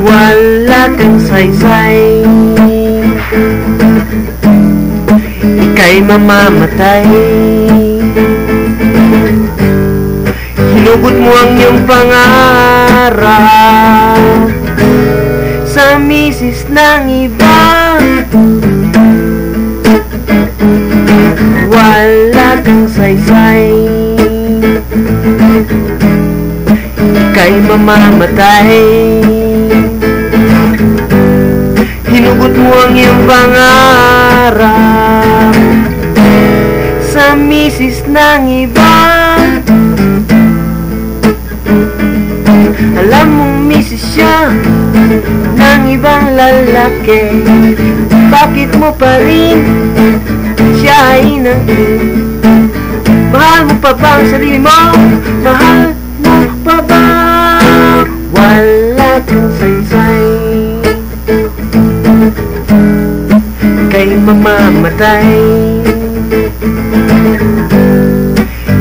Wala kang saysay, ika'y mamamatay. Hinugot mo ang iyong pangarap sa misis ng iba. Wala kang saysay, ika'y mamamatay. Hinugot mo ang iyong pangarap sa misis ng iba. Alam mong misis siya ng ibang lalaki, bakit mo pa rin siya inangkin? Mahal mo pa ba ang sarili mo? Mahal mo pa ba? Wala kang saysay, kay mamamatay.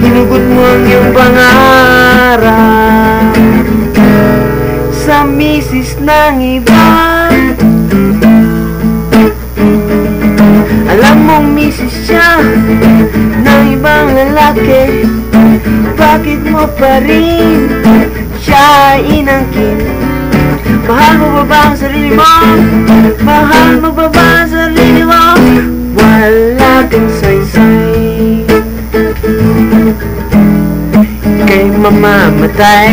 Hinugot mo ang iyong pangarap sa misis ng iba. Alam mong misis siya ng ibang lalaki, bakit mo pa rin siya inangkin? Mahal mo ba ba ang sarili mo? Mahal mo ba ba ang sarili mo? Wala kang saysay, kay mamamatay.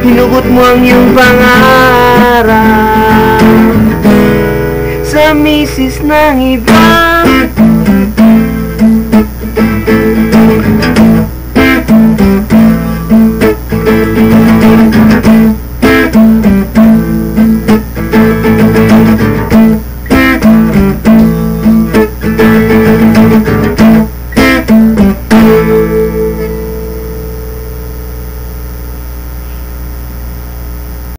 Hinugot mo ang iyong pangarap sa misis ng iba.